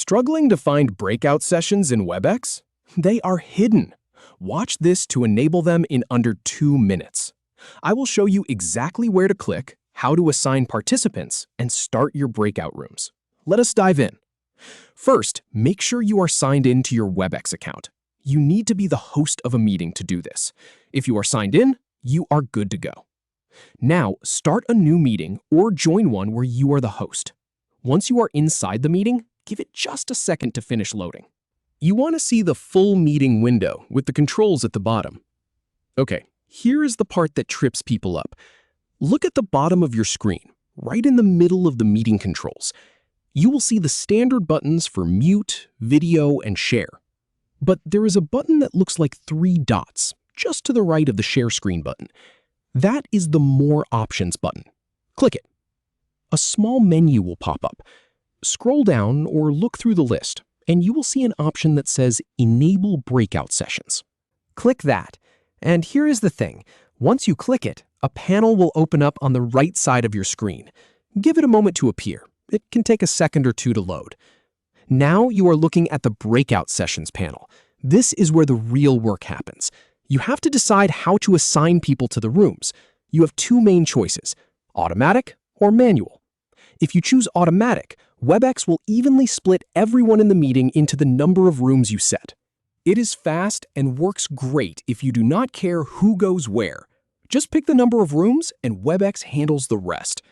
Struggling to find breakout sessions in Webex? They are hidden. Watch this to enable them in under 2 minutes. I will show you exactly where to click, how to assign participants, and start your breakout rooms. Let us dive in. First, make sure you are signed in to your Webex account. You need to be the host of a meeting to do this. If you are signed in, you are good to go. Now, start a new meeting or join one where you are the host. Once you are inside the meeting, give it just a second to finish loading. You want to see the full meeting window with the controls at the bottom. Okay, here is the part that trips people up. Look at the bottom of your screen, right in the middle of the meeting controls. You will see the standard buttons for mute, video, and share. But there is a button that looks like 3 dots, just to the right of the share screen button. That is the More Options button. Click it. A small menu will pop up. Scroll down or look through the list, and you will see an option that says Enable Breakout Sessions. Click that. And here is the thing. Once you click it, a panel will open up on the right side of your screen. Give it a moment to appear. It can take a second or two to load. Now you are looking at the Breakout Sessions panel. This is where the real work happens. You have to decide how to assign people to the rooms. You have 2 main choices, automatic or manual. If you choose automatic, Webex will evenly split everyone in the meeting into the number of rooms you set. It is fast and works great if you do not care who goes where. Just pick the number of rooms and Webex handles the rest.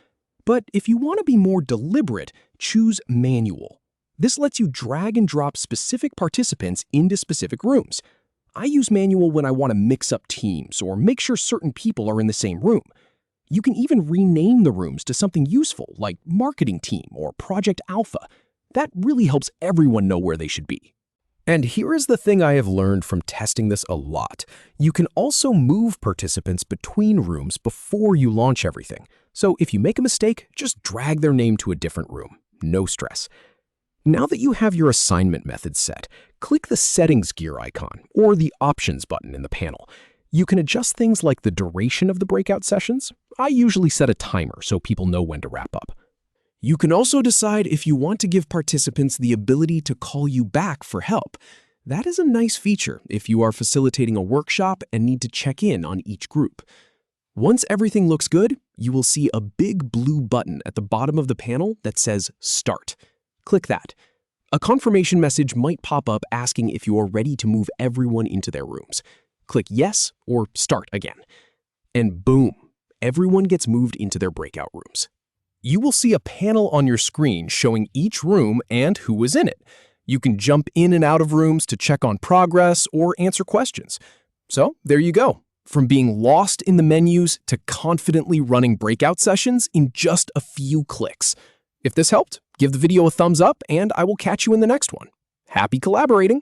But if you want to be more deliberate, choose manual. This lets you drag and drop specific participants into specific rooms. I use manual when I want to mix up teams or make sure certain people are in the same room. You can even rename the rooms to something useful like Marketing Team or Project Alpha. That really helps everyone know where they should be. And here is the thing I have learned from testing this a lot. You can also move participants between rooms before you launch everything. So if you make a mistake, just drag their name to a different room. No stress. Now that you have your assignment method set, click the Settings gear icon or the Options button in the panel. You can adjust things like the duration of the breakout sessions. I usually set a timer so people know when to wrap up. You can also decide if you want to give participants the ability to call you back for help. That is a nice feature if you are facilitating a workshop and need to check in on each group. Once everything looks good, you will see a big blue button at the bottom of the panel that says Start. Click that. A confirmation message might pop up asking if you are ready to move everyone into their rooms. Click Yes or Start again. And boom, everyone gets moved into their breakout rooms. You will see a panel on your screen showing each room and who was in it. You can jump in and out of rooms to check on progress or answer questions. So there you go. From being lost in the menus to confidently running breakout sessions in just a few clicks. If this helped, give the video a thumbs up and I will catch you in the next one. Happy collaborating!